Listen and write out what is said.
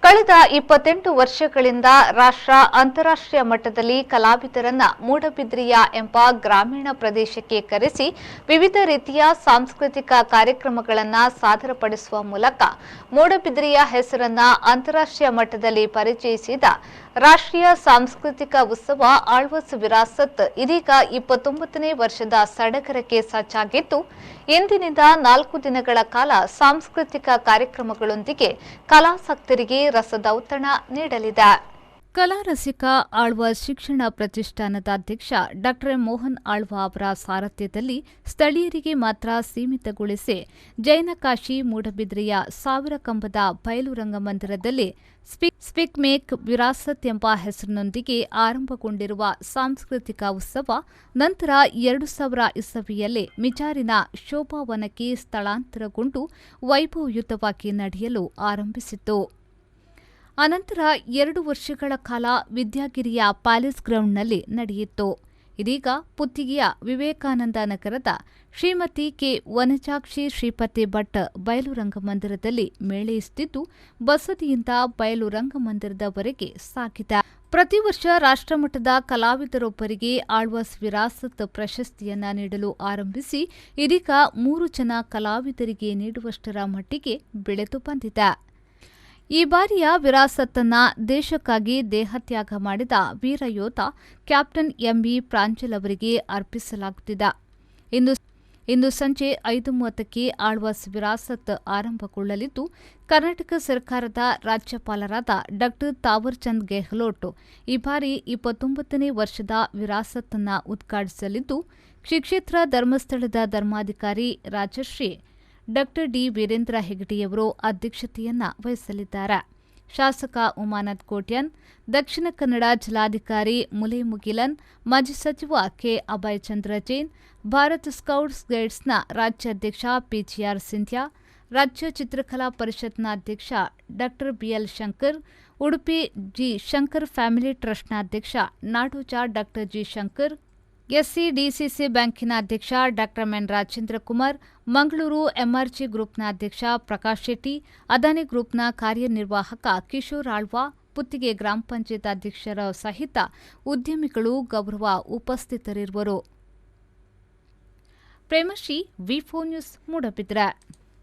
ಕಳೆದ 28 ವರ್ಷಗಳಿಂದ ರಾಷ್ಟ್ರ ಅಂತಾರಾಷ್ಟ್ರೀಯ ಮಟ್ಟದಲ್ಲಿ ಕಲಾವಿದರನ್ನ ಮೂಡಬಿದ್ರಿಯ ಎಂಬ ಗ್ರಾಮೀಣ ಪ್ರದೇಶಕ್ಕೆ ಕರೆಸಿ ವಿವಿಧ ರೀತಿಯ ಸಾಂಸ್ಕೃತಿಕ ಕಾರ್ಯಕ್ರಮಗಳನ್ನು ಸಾದರಪಡಿಸುವ ಮೂಲಕ ಮೂಡಬಿದ್ರಿಯ ಹೆಸರನ್ನ ಅಂತಾರಾಷ್ಟ್ರೀಯ ಮಟ್ಟದಲ್ಲಿ ಪರಿಚಯಿಸಿದ ರಾಷ್ಟ್ರೀಯ ಸಾಂಸ್ಕೃತಿಕ ಉತ್ಸವ ಆಳ್ವಾಸ್ ವಿರಾಸತ್ ಇದೀಗ 29ನೇ ವರ್ಷದ ಸಡಗರಕ್ಕೆ ಸಜ್ಜಾಗಿದ್ದು ಇಂದಿನಿಂದ 4 ದಿನಗಳ ಕಾಲ ಸಾಂಸ್ಕೃತಿಕ ಕಾರ್ಯಕ್ರಮಗಳೊಂದಿಗೆ ಕಲಾಸಕ್ತರಿಗೆ ರಸದೌತಣ ನೀಡಲಿದೆ. ಕಲಾ ರಸಿಕ ಆಳ್ವಾಸ್ ಶಿಕ್ಷಣ ಪ್ರತಿಷ್ಠಾನದ ಅಧ್ಯಕ್ಷ ಡಾ ಮೋಹನ್ ಆಳ್ವಾ ಅವರ ಸಾರಥ್ಯದಲ್ಲಿ ಸ್ಥಳೀಯರಿಗೆ ಮಾತ್ರ ಸೀಮಿತಗೊಳಿಸಿ ಜೈನಕಾಶಿ ಮೂಡಬಿದ್ರಿಯ ಸಾವಿರ ಕಂಬದ ಬಯಲು ರಂಗಮಂದಿರದಲ್ಲಿ ಸ್ಪೀಕ್ ಮೇಕ್ ವಿರಾಸತ್ ಎಂಬ ಹೆಸರಿನೊಂದಿಗೆ ಆರಂಭಗೊಂಡಿರುವ ಸಾಂಸ್ಕೃತಿಕ ಉತ್ಸವ ನಂತರ 2000 ಇಸವಿಯಲ್ಲಿ ಮಿಜಾರಿನ ಶೋಭಾವನಕ್ಕೆ ಸ್ಥಳಾಂತರಗೊಂಡು ವೈಭವಯುತವಾಗಿ ನಡೆಯಲು ಆರಂಭಿಸಿತು. ಅನಂತರ 2 ವರ್ಷಗಳ ಕಾಲ ವಿದ್ಯಾಗಿರಿಯ ಪ್ಯಾಲೇಸ್ ಗ್ರೌಂಡ್ನಲ್ಲಿ ನಡೆಯಿತು. ಇದೀಗ ಪುತ್ತಿಗೆಯ ವಿವೇಕಾನಂದ ನಗರದ ಶ್ರೀಮತಿ ಕೆ ವನಜಾಕ್ಷಿ ಶ್ರೀಪತಿ ಭಟ್ ಬಯಲು ರಂಗಮಂದಿರದಲ್ಲಿ ಮೇಳೈಸುತ್ತಿದ್ದು ಬಸದಿಯಿಂದ ಬಯಲು ರಂಗಮಂದಿರದವರೆಗೆ ಸಾಗಿದೆ. ಪ್ರತಿ ವರ್ಷ ರಾಷ್ಟ್ರಮಟ್ಟದ ಕಲಾವಿದರೊಬ್ಬರಿಗೆ ಆಳ್ವಾಸ್ ವಿರಾಸತ್ ಪ್ರಶಸ್ತಿಯನ್ನ ನೀಡಲು ಆರಂಭಿಸಿ ಇದೀಗ 3 ಜನ ಕಲಾವಿದರಿಗೆ ನೀಡುವಷ್ಟರ ಮಟ್ಟಿಗೆ ಬೆಳೆದು ಬಂದಿದೆ. ಈ ಬಾರಿಯ ವಿರಾಸತ್ತನ್ನ ದೇಶಕ್ಕಾಗಿ ದೇಹತ್ಯಾಗ ಮಾಡಿದ ವೀರಯೋಧ ಕ್ಯಾಪ್ಟನ್ ಎಂಇ ಪ್ರಾಂಜಲ್ ಅವರಿಗೆ ಅರ್ಪಿಸಲಾಗುತ್ತಿದೆ. ಇಂದು ಸಂಜೆ 5:30ಕ್ಕೆ ಆಳ್ವಾಸ್ ವಿರಾಸತ್ ಆರಂಭಗೊಳ್ಳಲಿದ್ದು ಕರ್ನಾಟಕ ಸರ್ಕಾರದ ರಾಜ್ಯಪಾಲರಾದ ಡಾ ತಾವರ್ ಚಂದ್ ಗೆಹ್ಲೋಟ್ ಈ ಬಾರಿ 29ನೇ ವರ್ಷದ ವಿರಾಸತ್ತನ್ನ ಉದ್ಘಾಟಿಸಲಿದ್ದು ಶ್ರೀಕ್ಷೇತ್ರ ಧರ್ಮಸ್ಥಳದ ಧರ್ಮಾಧಿಕಾರಿ ರಾಜಶ್ರೀ ಡಾ ಡಿ ವೀರೇಂದ್ರ ಹೆಗಡೆಯವರು ಅಧ್ಯಕ್ಷತೆಯನ್ನ ವಹಿಸಲಿದ್ದಾರೆ. ಶಾಸಕ ಉಮಾನಾಥ್ ಕೋಟ್ಯಾನ್, ದಕ್ಷಿಣ ಕನ್ನಡ ಜಿಲ್ಲಾಧಿಕಾರಿ ಮುಗಿಲನ್, ಮಾಜಿ ಸಚಿವ ಕೆ ಅಭಯ್ ಚಂದ್ರ ಜೈನ್, ಭಾರತ್ ಸ್ಕೌಟ್ಸ್ ಗೈಡ್ಸ್ನ ರಾಜ್ಯಾಧ್ಯಕ್ಷ ಪಿಜಿಆರ್ ಸಿಂಧ್ಯಾ, ರಾಜ್ಯ ಚಿತ್ರಕಲಾ ಪರಿಷತ್ನ ಅಧ್ಯಕ್ಷ ಡಾ BL Shankar, Udupi G Shankar family ಟ್ರಸ್ಟ್ನ ಅಧ್ಯಕ್ಷ ನಾಡೋಜ ಡಾ ಜಿ ಶಂಕರ್, ಎಸ್ಸಿಡಿಸಿಸಿ ಬ್ಯಾಂಕಿನ ಅಧ್ಯಕ್ಷ ಡಾ ಎನ್ ರಾಜೇಂದ್ರ ಕುಮಾರ್, ಮಂಗಳೂರು ಎಂಆರ್ಜಿ ಗ್ರೂಪ್ನ ಅಧ್ಯಕ್ಷ ಪ್ರಕಾಶ್ ಶೆಟ್ಟಿ, ಅದಾನಿ ಗ್ರೂಪ್ನ ಕಾರ್ಯನಿರ್ವಾಹಕ ಕಿಶೋರ್ ಆಳ್ವಾ, ಪುತ್ತಿಗೆ ಗ್ರಾಮ ಪಂಚಾಯತ್ ಅಧ್ಯಕ್ಷರ ಸಹಿತ ಉದ್ಯಮಿಗಳು ಗೌರವ ಉಪಸ್ಥಿತರಿರುವರು. ಪ್ರೇಮಶ್ರೀ, ವಿ4 ನ್ಯೂಸ್, ಮೂಡಬಿದ್ರೆ.